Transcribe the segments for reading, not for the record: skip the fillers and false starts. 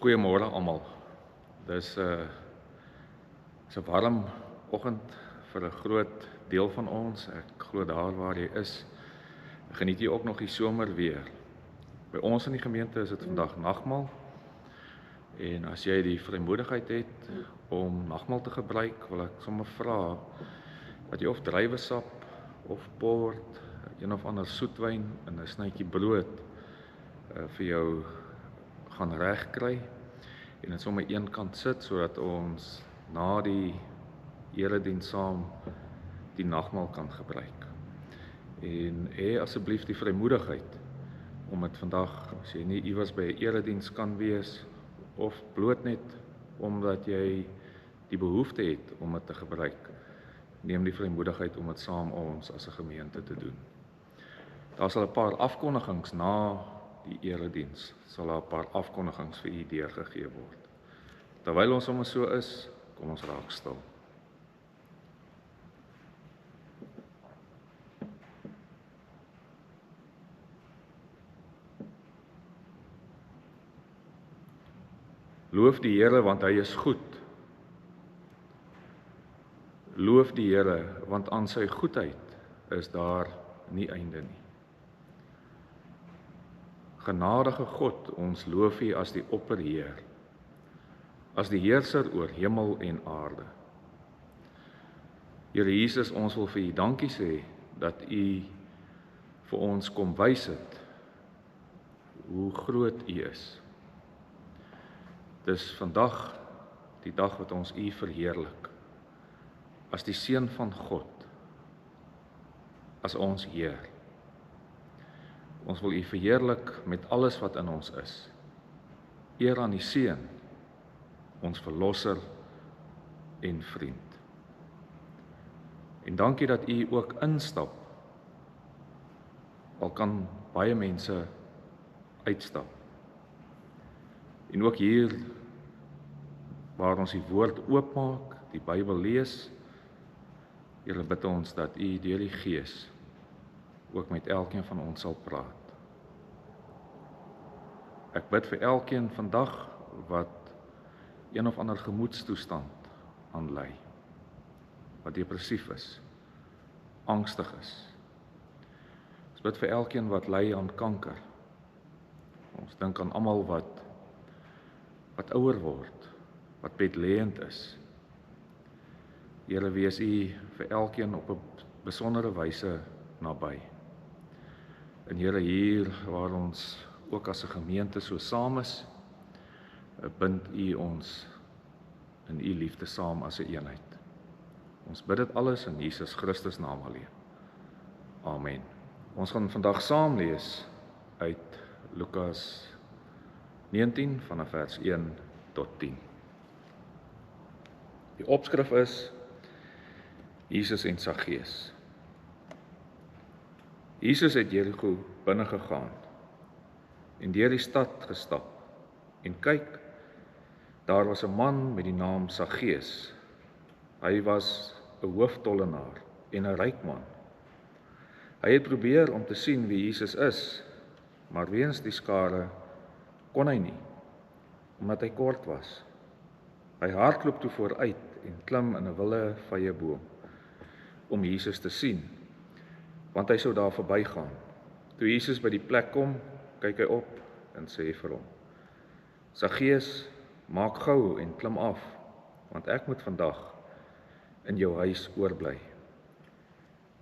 Goeiemôre almal. Dis 'n warm oggend vir 'n groot deel van ons. Ek glo daar waar jy is, geniet jy ook nog die somer weer. By ons in die gemeente is dit vandag nagmaal. En as jy die vrymoedigheid het om nagmaal te gebruik, wil ek sommer vra dat jy of druiwesap of port, een of ander soetwyn en 'n snytjie brood vir jou gaan regkry en dit sommer een kant sit sodat ons na die erediens saam die nagmaal kan gebruik. En hê asseblief die vrymoedigheid om dit vandag, as jy nie iewers by 'n erediens kan wees of bloot net omdat jy die behoefte het om dit te gebruik, neem die vrymoedigheid om dit saam ons as 'n gemeente te doen. Daar sal 'n paar afkondigings na die erediens, sal daar 'n paar afkondigings vir u deurgegee word. Terwyl ons sommer so is, kom ons raak stil. Loof die Here want hy is goed. Loof die Here want aan sy goedheid is daar nie einde nie. Genadige God, ons loof U as die opperheer, as die heerser oor hemel en aarde. Here Jesus, ons wil vir U dankie sê dat U vir ons kom wys het hoe groot U is. Dis vandag die dag wat ons U verheerlik as die Seun van God, as ons Heer. Ons wil U verheerlik met alles wat in ons is. Eer aan die Seun, ons verlosser en vriend. En dankie dat U ook instap, al kan baie mense uitstap. En ook hier waar ons die woord oopmaak, die Bybel lees, Here bid ons dat U deur die Gees ook met elkeen van ons sal praat. Ek bid vir elkeen vandag wat een of ander gemoedstoestand aanlei, wat depressief is, angstig is. Ons bid vir elkeen wat ly aan kanker. Ons dink aan almal wat ouer word, wat bedlêend is. Here, wees U vir elkeen op 'n besondere wyse naby. En Here, hier waar ons ook as 'n gemeente so saam is, bind U ons in U liefde saam as 'n eenheid. Ons bid dit alles in Jesus Christus naam alleen. Amen. Ons gaan vandag saam lees uit Lukas 19 vanaf vers 1 tot 10. Die opskrif is Jesus en Saggeus. Jesus het Jerigo binne gegaan en deur die stad gestap. En kyk, daar was 'n man met die naam Saggeus. Hy was 'n hooftollenaar en 'n ryk man. Hy het probeer om te sien wie Jesus is, maar weens die skare kon hy nie, omdat hy kort was. Hy hardloop toe vooruit en klim in 'n wille vyeboom om Jesus te sien, want hy sou daar verbygaan. Toe Jesus by die plek kom, kyk hy op en sê vir hom: Saggeus, maak gou en klim af, want ek moet vandag in jou huis oorbly.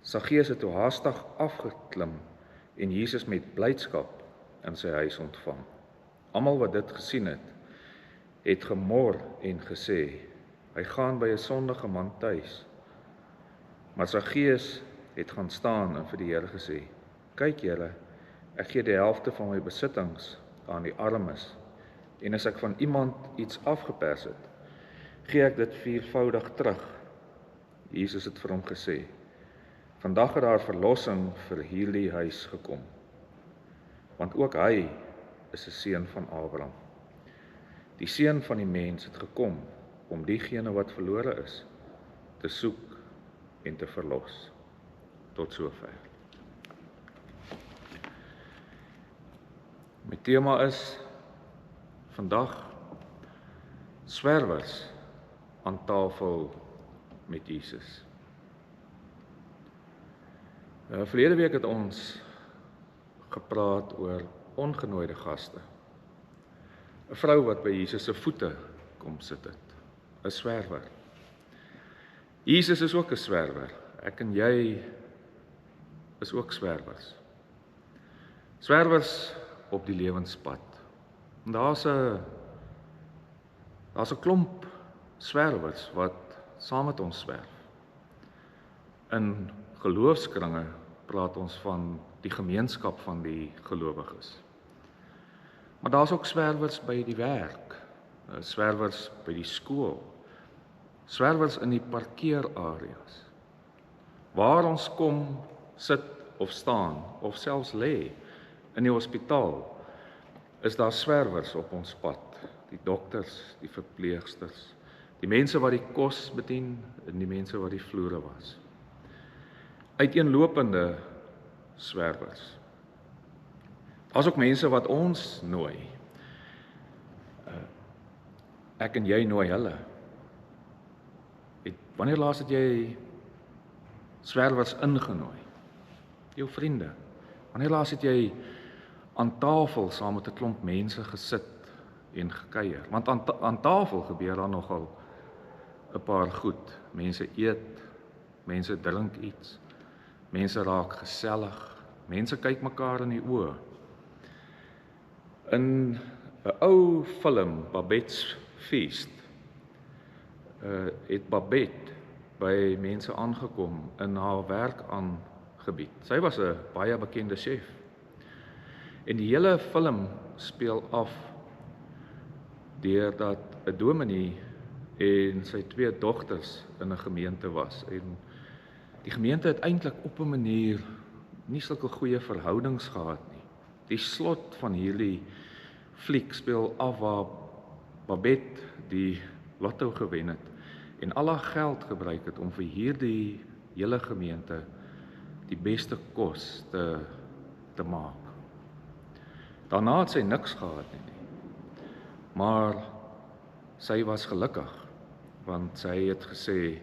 Saggeus het toe haastig afgeklim en Jesus met blydskap in sy huis ontvang. Almal wat dit gesien het gemor en gesê: hy gaan by 'n sondige man tuis. Maar Saggeus het gaan staan en vir die Here gesê: kyk Here, ek gee die helfte van my besittings aan die armes, en as ek van iemand iets afgepers het, gee ek dit 4voudig terug. Jesus het vir hom gesê: vandag het daar verlossing vir hierdie huis gekom, want ook hy is 'n seun van Abraham. Die Seun van die Mens het gekom om diegene wat verlore is, te soek en te verlos. Tot sover. My tema is vandag Swerwers aan tafel met Jesus. Verlede week het ons gepraat oor ongenooide gaste. 'n Vrou wat by Jesus se voete kom sit het. 'n Swerwer. Jesus is ook 'n swerwer. Ek en jy is ook swerwers. Swerwers op die lewenspad. En daar's 'n klomp swerwers wat saam met ons swerf. In geloofskringe praat ons van die gemeenskap van die gelowiges. Maar daar's ook swerwers by die werk, swerwers by die skool, swerwers in die parkeerareas. Waar ons kom, sit of staan, of selfs lê in die hospitaal, is daar swerwers op ons pad. Die dokters, die verpleegsters, die mense wat die kos bedien en die mense wat die vloere was. Uiteenlopende swerwers. Daar's ook mense wat ons nooi. Ek en jy nooi hulle. Wanneer laas het jy swerwers ingenooi? Jou vriende. Wanneer laas het jy aan tafel saam met 'n klomp mense gesit en gekuier? Want aan tafel gebeur daar nogal 'n paar goed. Mense eet, mense drink iets, mense raak gesellig, mense kyk mekaar in die oë. In 'n ou film, Babette's Feast, het Babette by mense aangekom in haar werk aangebied. Sy was 'n baie bekende chef. En die hele film speel af deurdat 'n dominee en sy 2 dogters in 'n gemeente was. En die gemeente het eintlik op 'n manier nie sulke goeie verhoudings gehad nie. Die slot van hierdie fliek speel af waar Babette die lotto gewen het en al haar geld gebruik het om vir hierdie hele gemeente die beste kos te maak. Daarna het sy niks gehad nie. Maar sy was gelukkig, want sy het gesê,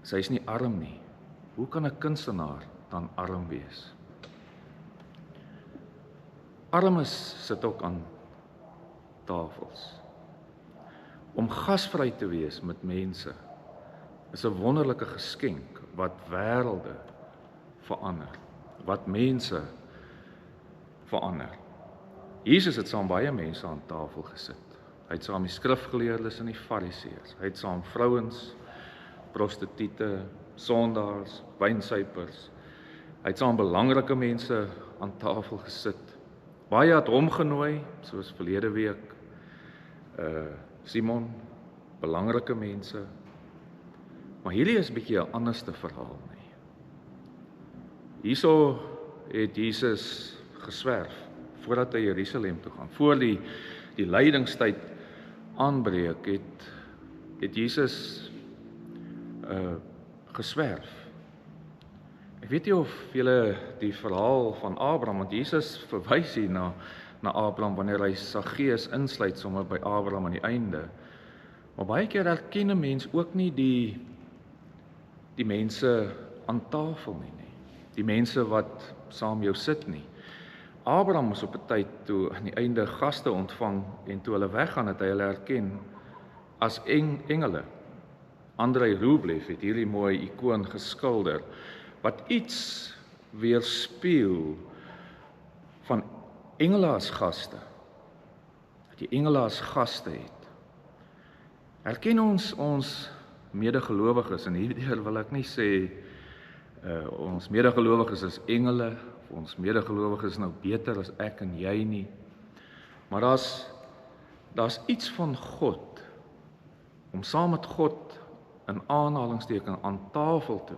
sy is nie arm nie. Hoe kan 'n kunstenaar dan arm wees? Armes sit ook aan tafels. Om gasvry te wees met mense is 'n wonderlike geskenk wat wêrelde verander, wat mense verander. Jesus het saam baie mense aan tafel gesit. Hy het saam die skrifgeleerdes en die fariseërs, hy het saam vrouens, prostituie, sondaars, wynsuipers, hy het saam belangrike mense aan tafel gesit. Baie het hom genooi, soos verlede week, Simon, belangrike mense. Maar hierdie is 'n bietjie 'n anderste verhaal nie. Hierso het Jesus geswerf voordat hy Jerusalem toe gaan. Voor die lydingstyd aanbreek het Jesus geswerf. Ek weet nie of julle die verhaal van Abraham, want Jesus verwys hier na Abraham wanneer hy Saggeus insluit sommer by Abraham aan die einde. Maar baie keer herken 'n mens ook nie die mense aan tafel nie. Die mense wat saam jou sit nie. Abraham was op 'n tyd toe aan die einde gaste ontvang en toe hulle weggaan het hy hulle herken as engele. Andrei Rublev het hierdie mooi ikoon geskilder wat iets weerspieël van engele as gaste. Dat die engele as gaste het. Herken ons medegelowiges, en hierdeur wil ek nie sê ons medegelowiges is engele, of ons medegelowiges is nou beter as ek en jy nie. Maar daar's iets van God, om saam met God in aanhalingsteken aan tafel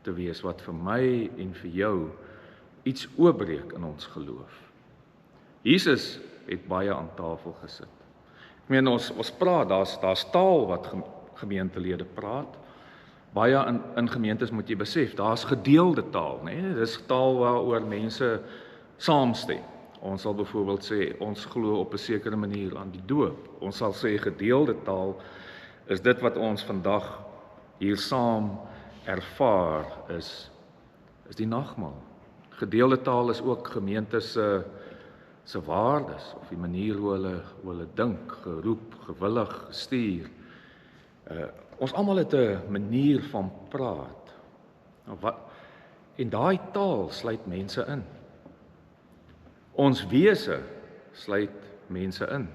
te wees, wat vir my en vir jou iets oopbreek in ons geloof. Jesus het baie aan tafel gesit. Ek meen ons praat, daar's taal wat gemeentelede praat. Baie in gemeentes moet jy besef, daar's gedeelde taal, né? Dis taal waaroor mense saamstem. Ons sal byvoorbeeld sê, ons glo op 'n sekere manier aan die doop. Ons sal sê gedeelde taal is dit wat ons vandag hier saam ervaar is die nagmaal. Gedeelde taal is ook gemeente se waardes of die manier hoe hulle dink, geroep, gewillig, gestuur. Ons almal het 'n manier van praat. En daai taal sluit mense in. Ons wese sluit mense in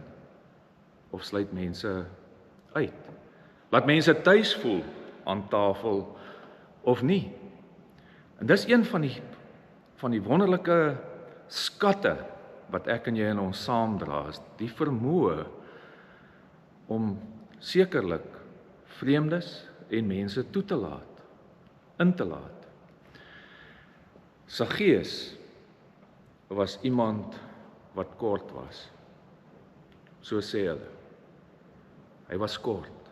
of sluit mense uit. Laat mense tuis voel aan tafel of nie. En dis een van die wonderlike skatte wat ek en jy in ons saamdra, is die vermoë om sekerlik vreemdes en mense toe te laat, in te laat. Saggeus was iemand wat kort was. So sê hulle. Hy was kort.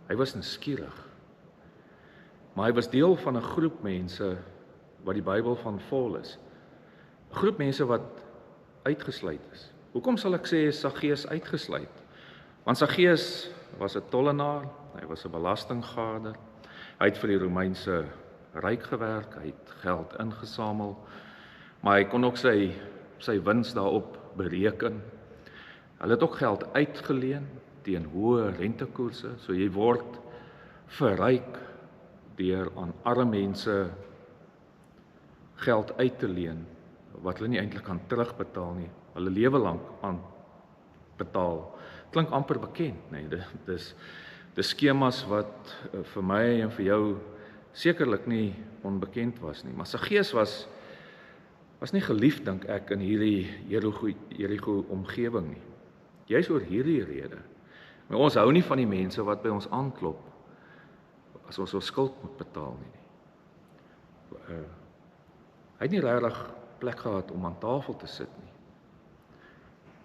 Hy was nuuskierig. Maar hy was deel van 'n groep mense wat die Bybel van vol is. 'n Groep mense wat uitgesluit is. Hoekom sal ek sê Saggeus uitgesluit? Want Saggeus was 'n tollenaar, hy was 'n belastinggaarder. Hy het vir die Romeinse ryk gewerk, hy het geld ingesamel, maar hy kon ook sy wins daarop bereken. Hulle het ook geld uitgeleen teen hoë rentekoerse, so jy word verryk deur aan arme mense geld uit te leen wat hulle nie eintlik kan terugbetaal nie, hulle lewe lank aan betaal. Klink amper bekend, nee, dis skemas wat vir my en vir jou sekerlik nie onbekend was nie, maar Saggeus was nie geliefd, dink ek, in hierdie Jerigo omgewing nie. Juist oor hierdie rede. Maar ons hou nie van die mense wat by ons aanklop as ons ons skuld moet betaal nie. Hy het nie regtig plek gehad om aan tafel te sit nie.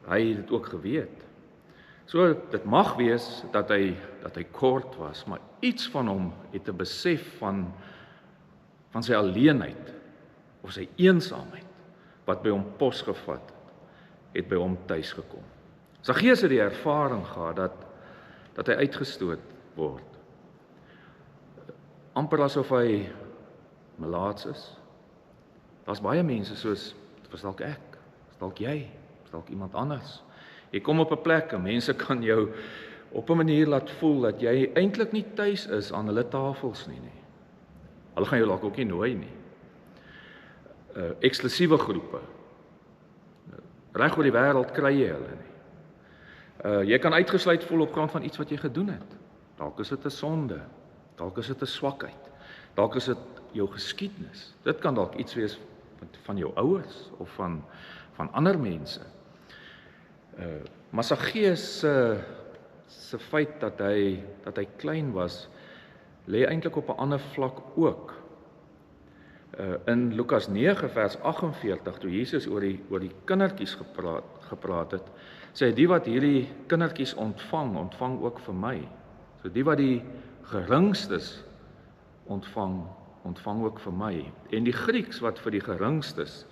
Hy het dit ook geweet. So dit mag wees dat hy kort was, maar iets van hom het 'n besef van sy alleenheid of sy eensaamheid wat by hom posgevat het by hom tuis gekom. Saggeus het die ervaring gehad dat hy uitgestoot word. Amper asof hy melaats is. Daar's baie mense soos, was dalk ek, was dalk jy, was dalk iemand anders. Jy kom op 'n plek en mense kan jou op 'n manier laat voel dat jy eintlik nie tuis is aan hulle tafels nie. Hulle gaan jou dalk ook nie nooi nie. Eksklusiewe groepe. Reg oor die wêreld kry jy hulle nie. Jy kan uitgesluit voel op grond van iets wat jy gedoen het. Dalk is dit 'n sonde, dalk is dit 'n swakheid, dalk is dit jou geskiedenis. Dit kan dalk iets wees van jou ouers of van ander mense. Maar Saggeus se feit dat hy klein was, lê eintlik op 'n ander vlak ook. In Lukas 9 vers 48, toe Jesus oor die kindertjies gepraat het, sê hy, die wat hierdie kindertjies ontvang ook vir my. So die wat die geringstes ontvang ook vir my. En die Grieks wat vir die geringstes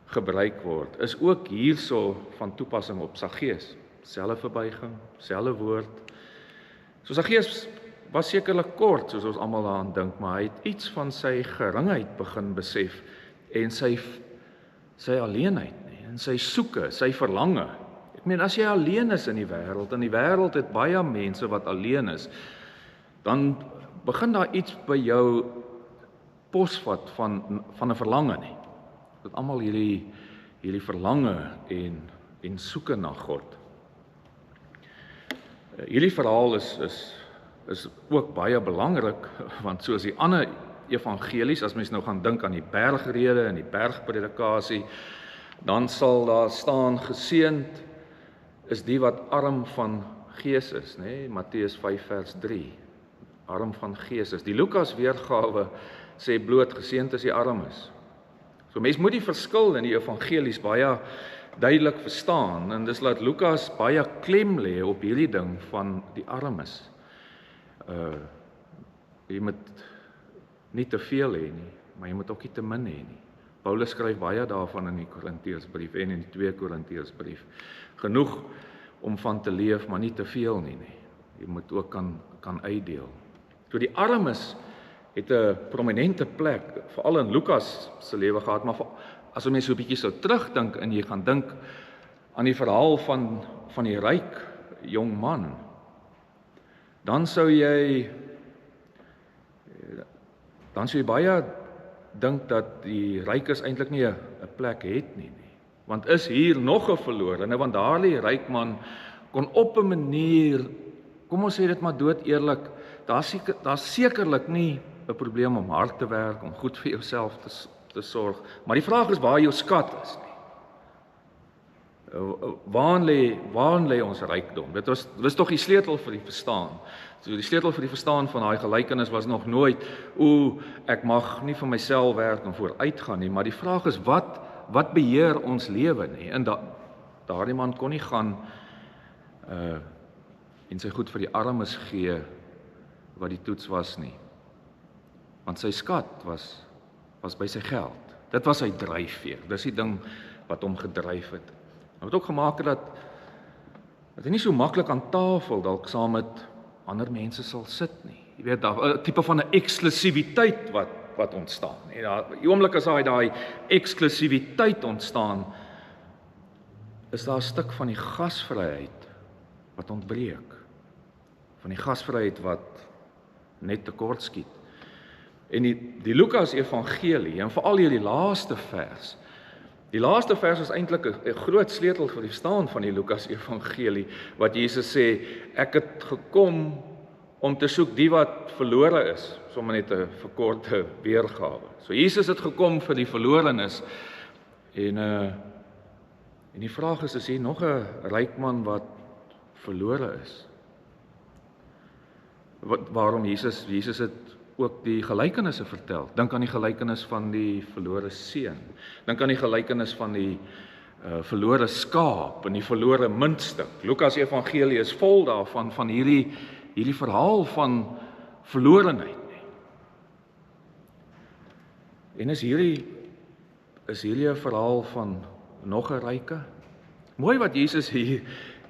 gebruik word, is ook hierso van toepassing op Saggeus. Selfe verbuiging, selfe woord. So Saggeus was sekerlik kort, soos ons almal daaraan dink, maar hy het iets van sy geringheid begin besef en sy alleenheid, en sy soeke, sy verlange. Ek meen, as jy alleen is in die wêreld, en die wêreld het baie mense wat alleen is, dan begin daar iets by jou posvat van 'n verlange nie. Dat almal hierdie verlange en soeke na God. Hierdie verhaal is ook baie belangrik, want soos die ander evangelies, as mens nou gaan dink aan die bergrede en die bergpredikasie, dan sal daar staan, geseënd is die wat arm van gees is, nê? Matteus 5 vers 3. Arm van gees is. Die Lukas weergawe sê bloot, geseënd is die armes. So mens moet die verskil in die evangelies baie duidelik verstaan, en dis laat Lukas baie klem lê op hierdie ding van die armes. Jy moet nie te veel hê nie, maar jy moet ook nie te min hê nie. Paulus skryf baie daarvan in die Korintiërsbrief en in die 2 Korintiërsbrief. Genoeg om van te leef, maar nie te veel nie. Jy moet ook kan uitdeel. So die armes het 'n prominente plek, veral in Lukas se lewe gehad, maar as jy so 'n bietjie sou terugdink en jy gaan dink aan die verhaal van die ryk jong man, dan sou jy baie dink dat die rykes eintlik nie 'n plek het nie. Want is hier nog 'n verlorene, want daardie ryk man kon op 'n manier, kom ons sê dit maar dood eerlik, daar's sekerlik nie 'n probleem om hard te werk, om goed vir jouself te sorg, maar die vraag is waar jou skat is nie. Waar lê ons rykdom? Dit was tog die sleutel vir die verstaan. So die sleutel vir die verstaan van daai gelykenis was nog nooit, ek mag nie vir myself werk en vooruit gaan nie, maar die vraag is wat beheer ons lewe nie? En daardie man kon nie gaan en sy goed vir die armes gee wat die toets was nie. Want sy skat was by sy geld. Dit was sy dryfveer. Dis die ding wat hom gedryf het. Wat ook gemaak het dat hy nie so maklik aan tafel dalk saam met ander mense sal sit nie. Jy weet, daar 'n tipe van 'n eksklusiwiteit wat ontstaan. En die oomblik as daai eksklusiwiteit ontstaan, is daar 'n stuk van die gasvryheid wat ontbreek. Van die gasvryheid wat net tekort skiet. En die Lukas evangelie, en veral hierdie laaste vers, die laaste vers is eintlik 'n groot sleutel vir die verstaan van die Lukas evangelie, wat Jesus sê, ek het gekom om te soek die wat verlore is, sommer net 'n verkorte weergawe. So Jesus het gekom vir die verlorenes, en die vraag is hier nog 'n ryk man wat verlore is? Waarom Jesus het ook die gelykenisse vertel. Dink aan die gelykenis van die verlore seun. Dink aan die gelykenis van die verlore skaap en die verlore muntstuk. Lukas evangelie is vol daarvan, van hierdie verhaal van verlorenheid. En is hierdie 'n verhaal van nog 'n ryke? Mooi wat Jesus hier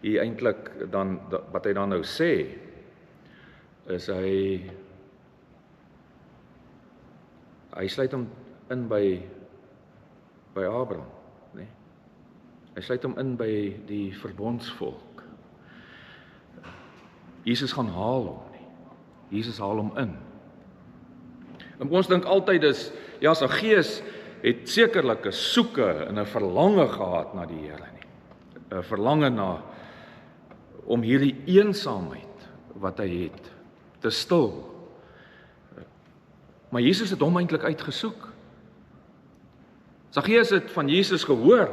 eintlik dan, wat hy dan nou sê, is hy sluit hom in by Abraham, nee. Hy sluit hom in by die verbondsvolk. Jesus gaan haal hom nie. Jesus haal hom in. En ons dink altyd is, ja, Saggeus het sekerlik 'n soeke en 'n verlange gehad na die Here nie. 'n Verlange om hierdie eensaamheid wat hy het te stil. Maar Jesus het hom eintlik uitgesoek. Saggeus het van Jesus gehoor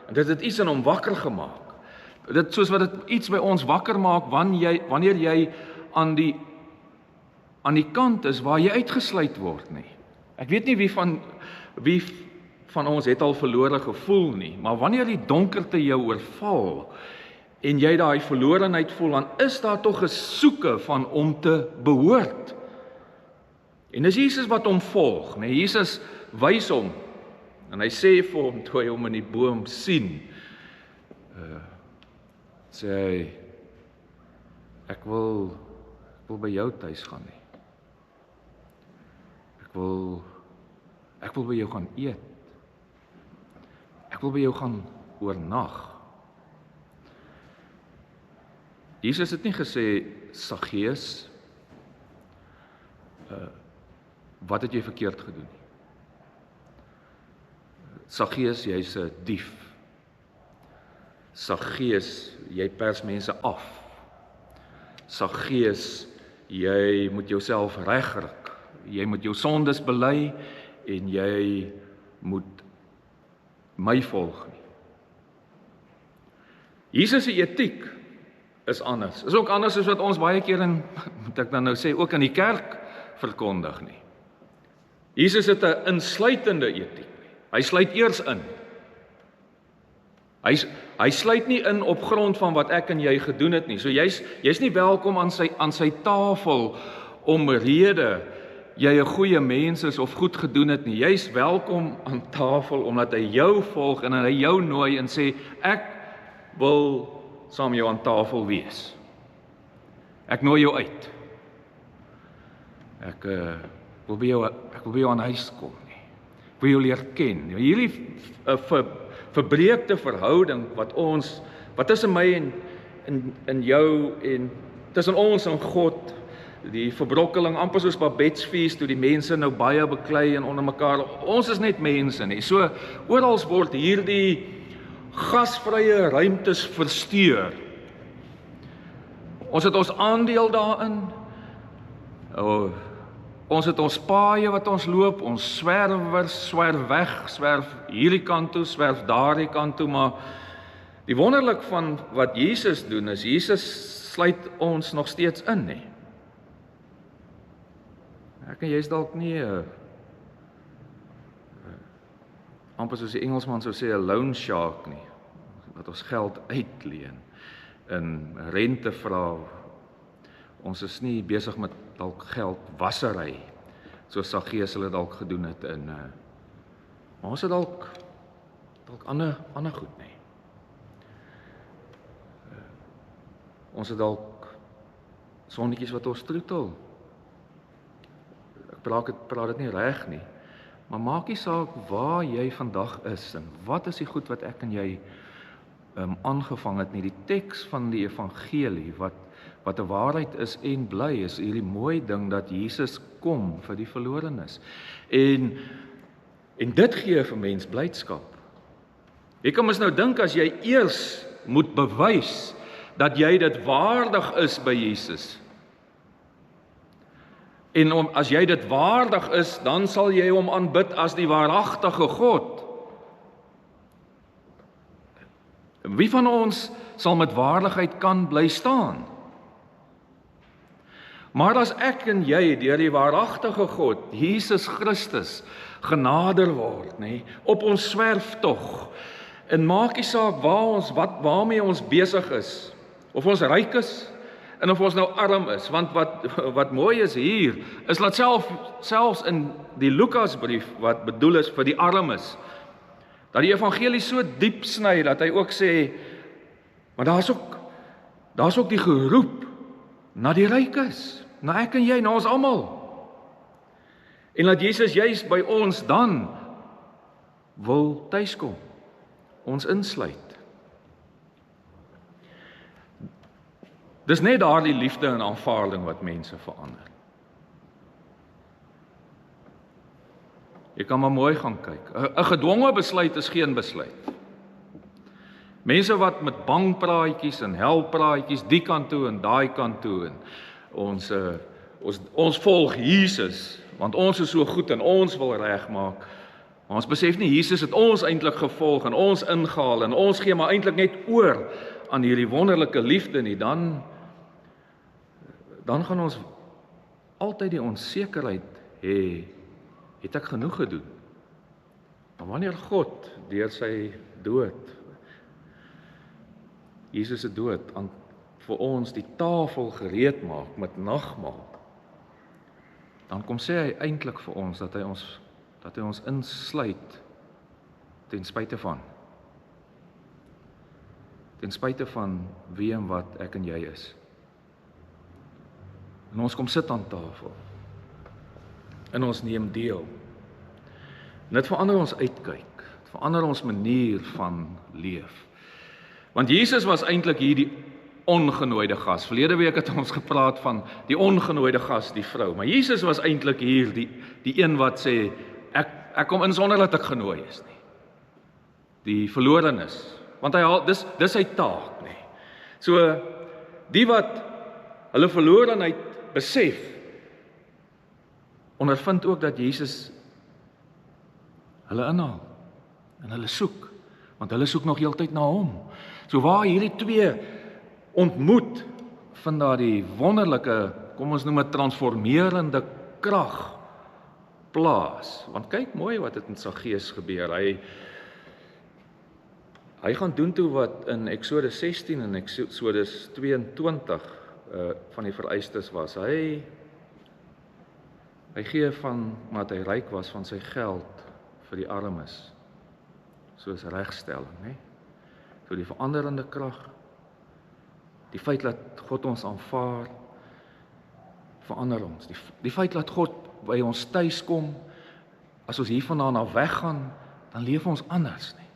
en dit het iets in hom wakker gemaak. Dit soos wat dit iets by ons wakker maak wanneer jy aan die kant is waar jy uitgesluit word nie. Ek weet nie wie van ons het al verlore gevoel nie, maar wanneer die donkerte jou oorval en jy daai verlorenheid voel, dan is daar tog 'n soeke van om te behoort. En dis Jesus wat hom volg, nee, Jesus wys hom, en hy sê vir hom, toe hy hom in die boom sien, sê hy, ek wil by jou tuis gaan nie. Ek wil by jou gaan eet. Ek wil by jou gaan oornag. Jesus het nie gesê, Saggeus, wat het jy verkeerd gedoen? Saggeus, jy's 'n dief. Saggeus, jy pers mense af. Saggeus, jy moet jouself regryk. Jy moet jou sondes bely en jy moet my volg nie. Jesus se etiek is anders. Is ook anders as wat ons baie keer moet ek dan nou sê, ook in die kerk verkondig nie. Jesus het 'n insluitende etiek. Hy sluit eers in. Hy sluit nie in op grond van wat ek en jy gedoen het nie. So jy's nie welkom aan sy tafel om rede jy 'n goeie mens is of goed gedoen het nie. Jy's welkom aan tafel omdat hy jou volg en hy jou nooi en sê, ek wil saam jou aan tafel wees. Ek nooi jou uit. Ek wil by jou aan huis kom nie. Ek wil jou leer ken. Hierdie verbreekte verhouding wat tussen my en jou en tussen ons en God, die verbrokkeling amper soos Babetsfees toe die mense nou baie beklei en onder mekaar. Ons is net mense nie. So oral word hierdie gasvrye ruimtes versteur. Ons het ons aandeel daarin. Ons het ons paaie wat ons loop, ons swerwers swerf weg, swerf hierdie kant toe, swerf daardie kant toe, maar die wonderlik van wat Jesus doen is, Jesus sluit ons nog steeds in, nie. Ek en jy is dalk nie amper soos die Engelsman sou sê 'n loan shark nie, wat ons geld uitleen en rente vra. Ons is nie besig met dalk geldwassery, soos Saggeus hulle dalk gedoen het maar ons het dalk ander goed nie. Ons het dalk sonnetjies wat ons troetel. Ek praat dit nie reg nie, maar maak nie saak waar jy vandag is en wat is die goed wat ek en jy aangevang het nie. Die teks van die evangelie wat 'n waarheid is en bly is hierdie mooi ding dat Jesus kom vir die verlorenes. En dit gee vir mens blydskap. Jy kan mos nou dink as jy eers moet bewys dat jy dit waardig is by Jesus. En as jy dit waardig is, dan sal jy hom aanbid as die waaragtige God. Wie van ons sal met waardigheid kan bly staan? Maar as ek en jy deur die waaragtige God, Jesus Christus, genader word, nê, op ons swerftog, en maak nie saak waarmee ons besig is, of ons ryk is, en of ons nou arm is, want wat mooi is hier, is dat selfs in die Lukasbrief, wat bedoel is vir die armes, dat die evangelie so diep sny, dat hy ook sê, maar daar's ook die geroep na die rykes, na ek en jy, na ons almal. En dat Jesus juist by ons dan wil tuiskom, ons insluit. Dis net daardie liefde en aanvaarding wat mense verander. Jy kan maar mooi gaan kyk. 'n gedwonge besluit is geen besluit. Mense wat met bangpraatjies en helpraatjies die kant toe en daai kant toe en ons volg Jesus want ons is so goed en ons wil regmaak. Maar ons besef nie Jesus het ons eintlik gevolg en ons ingehaal en ons gee maar eintlik net oor aan hierdie wonderlike liefde nie. Dan gaan ons altyd die onsekerheid hê, het ek genoeg gedoen? Maar wanneer God deur sy dood, Jesus se dood, vir ons die tafel gereed maak met nagmaal, dan kom sê hy eintlik vir ons dat hy ons insluit ten spyte van wie en wat ek en jy is. En ons kom sit aan tafel. En ons neem deel. En dit verander ons uitkyk. Dit verander ons manier van leef. Want Jesus was eintlik hier die ongenooide gas. Verlede week het ons gepraat van die ongenooide gas, die vrou. Maar Jesus was eintlik hier die een wat sê, ek kom in sonder dat ek genooi is nie. Die verlorenes. Want dis sy taak nie. So, die wat hulle verlorenheid besef, ondervind ook dat Jesus hulle inhaal en hulle soek, want hulle soek nog heeltyd na hom. So waar hierdie twee ontmoet, vind daar die wonderlike, kom ons noem dit transformerende krag plaas. Want kyk mooi wat het in Saggeus gebeur. Hy gaan doen toe wat in Eksodus 16 en Eksodus 22 van die vereistes was. Hy gee van wat hy ryk was van sy geld vir die armes, soos regstelling, né? So die veranderende krag, die feit dat God ons aanvaar, verander ons. Die feit dat God by ons tuis kom, as ons hiervandaan af weggaan, dan leef ons anders, nie.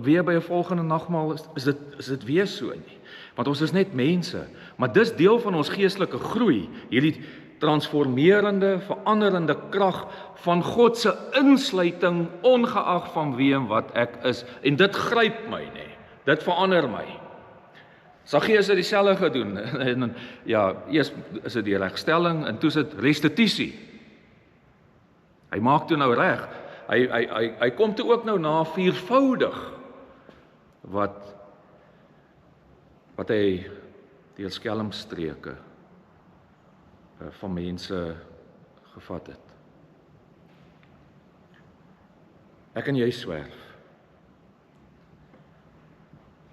Weer by 'n volgende nagmaal is dit weer so nie. Want ons is net mense, maar dis deel van ons geestelike groei, hierdie transformerende, veranderende krag van God se insluiting ongeag van wie en wat ek is. En dit gryp my, nê. Dit verander my. Saggeus het dieselfde gedoen. En ja, eers is dit die regstelling en toe is dit restituisie. Hy maak toe nou reg. Hy kom toe ook nou na viervoudig wat hy deur skelmstreke van mense gevat het. Ek en jy swerf.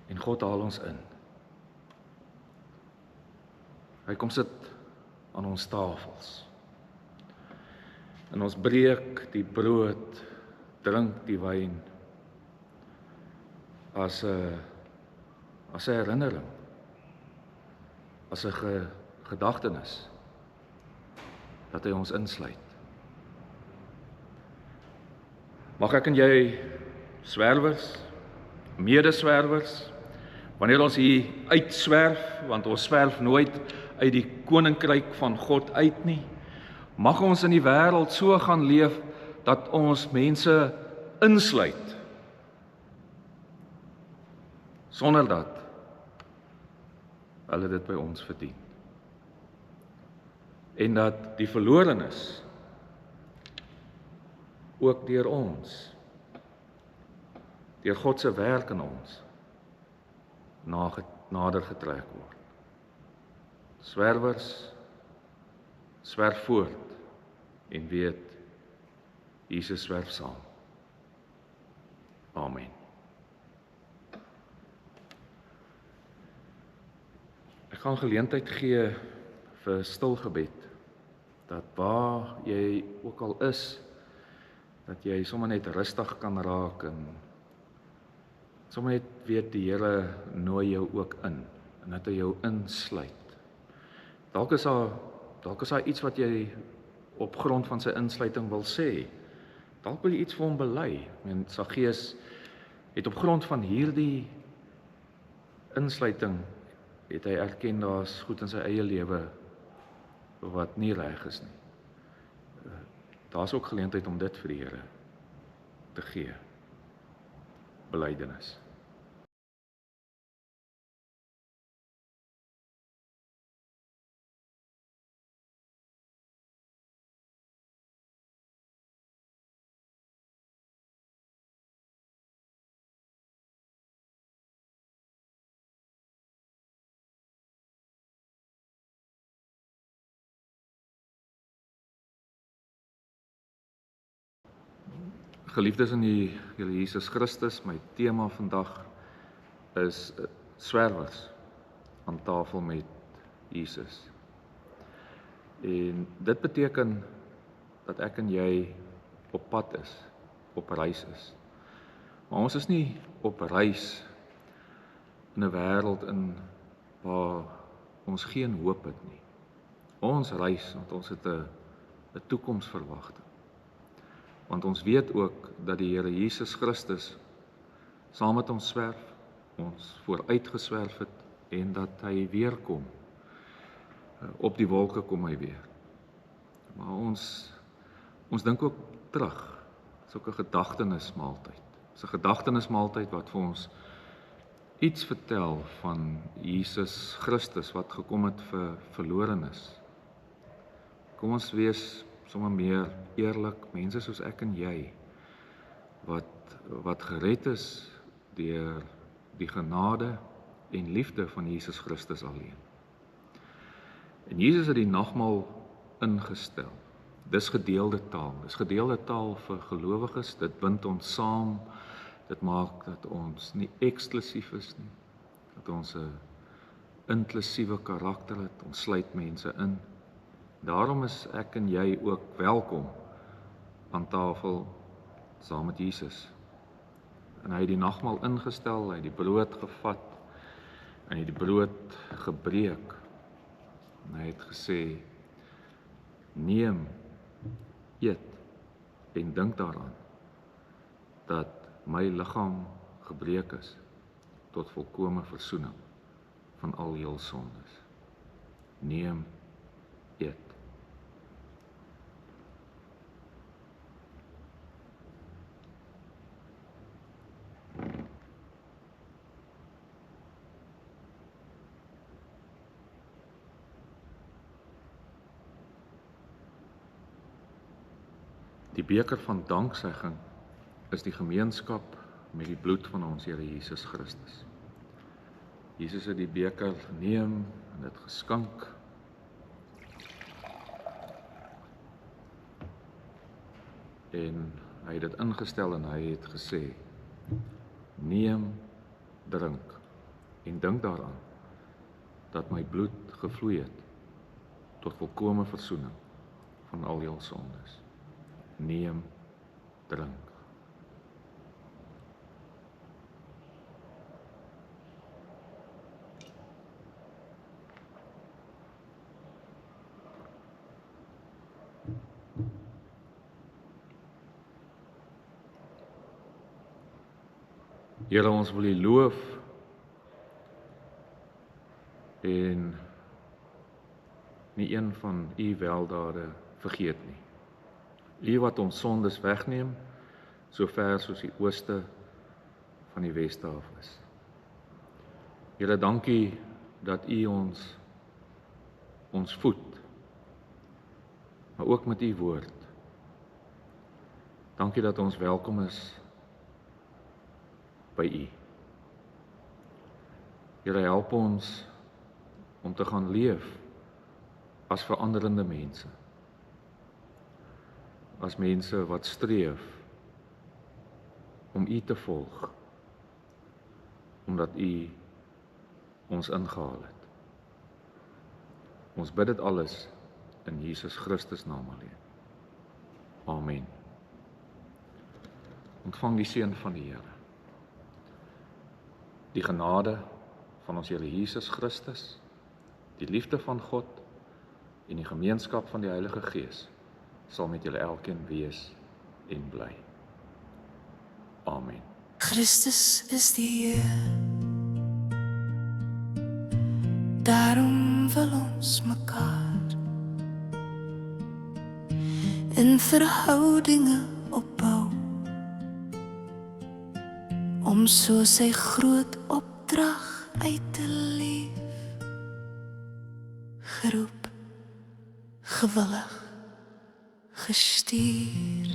En God haal ons in. Hy kom sit aan ons tafels. En ons breek die brood, drink die wyn as 'n herinnering, as 'n gedagtenis dat hy ons insluit. Mag ek en jy swerwers, medeswerwers, wanneer ons hier uitswerf, want ons swerf nooit uit die koninkryk van God uit nie, mag ons in die wêreld so gaan leef dat ons mense insluit, sonder dat hulle dit by ons verdien. En dat die verlorenes ook deur ons, deur God se werk in ons, nader getrek word. Swerwers, swerf voort en weet, Jesus swerf saam. Amen. Ek gaan geleentheid gee vir stil gebed, dat waar jy ook al is, dat jy sommer net rustig kan raak en sommer net weet die Here nooi jou ook in en dat hy jou insluit. Dalk is daar iets wat jy op grond van sy insluiting wil sê. Dalk wil jy iets vir hom bely. En Saggeus het op grond van hierdie insluiting het hy erken daar's goed in sy eie lewe wat nie reg is nie. Daar's ook geleentheid om dit vir die Here te gee. Belydenis. Geliefdes in die Here Jesus Christus, my tema vandag is swerwers aan tafel met Jesus. En dit beteken dat ek en jy op pad is, op reis is. Maar ons is nie op reis in 'n wêreld in waar ons geen hoop het nie. Ons reis want ons het 'n toekomsverwagting. Want ons weet ook dat die Here Jesus Christus saam met ons swerf, ons vooruitgeswerf het en dat hy weer kom. Op die wolke kom hy weer. Maar ons dink ook terug. Dit is ook 'n gedagtenismaaltyd. Dit is 'n gedagtenismaaltyd wat vir ons iets vertel van Jesus Christus wat gekom het vir verlorenes. Kom ons wees sommer meer eerlik, mense soos ek en jy, wat gered is deur die genade en liefde van Jesus Christus alleen. En Jesus het die nagmaal ingestel. Dis gedeelde taal. Dis gedeelde taal vir gelowiges. Dit bind ons saam. Dit maak dat ons nie eksklusief is nie. Dat ons 'n inklusiewe karakter het. Ons sluit mense in. Daarom is ek en jy ook welkom aan tafel saam met Jesus. En hy het die nagmaal ingestel, hy het die brood gevat en hy het die brood gebreek. En hy het gesê, neem, eet en dink daaraan dat my liggaam gebreek is tot volkome versoening van al jou sondes. Neem, eet. Die beker van danksegging is die gemeenskap met die bloed van ons Here Jesus Christus. Jesus het die beker geneem en dit geskink. En hy het dit ingestel en hy het gesê, neem, drink en dink daaraan dat my bloed gevloei het tot volkome versoening van al jou sondes. Neem, drink. Here, ons wil U loof en nie een van U weldade vergeet nie. U wat ons sondes wegneem, so ver soos die ooste van die weste af is. Here, dankie dat U ons voed, maar ook met U woord. Dankie dat ons welkom is by U. Here, help ons om te gaan leef as veranderende mense. As mense wat streef om U te volg, omdat U ons ingehaal het. Ons bid dit alles in Jesus Christus naam alleen. Amen. Ontvang die seën van die Here. Die genade van ons Here Jesus Christus, die liefde van God en die gemeenskap van die Heilige Gees sal met julle elkeen wees en bly. Amen. Christus is die Heer, daarom wil ons mekaar in verhoudinge opbou, om so sy groot opdrag uit te leef, geroep, gewillig, gestuur.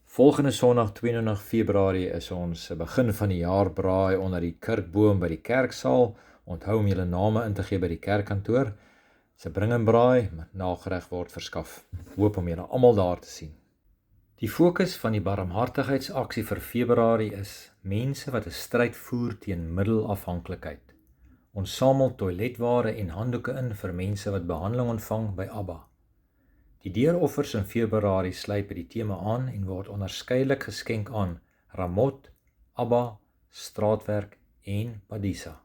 Volgende Sondag 22 Februarie is ons begin van die jaar braai onder die kerkboom by die kerksaal. Onthou om julle name in te gee by die kerkkantoor. Se bring en braai, met nagereg word verskaf. Hoop om julle almal daar te sien. Die fokus van die barmhartigheidsaksie vir Februarie is mense wat 'n stryd voer teen middelafhanklikheid. Ons samel toiletware en handdoeke in vir mense wat behandeling ontvang by Abba. Die deuroffers in Februarie sluit by die tema aan en word onderskeidelik geskenk aan Ramot, Abba, Straatwerk en Padisa.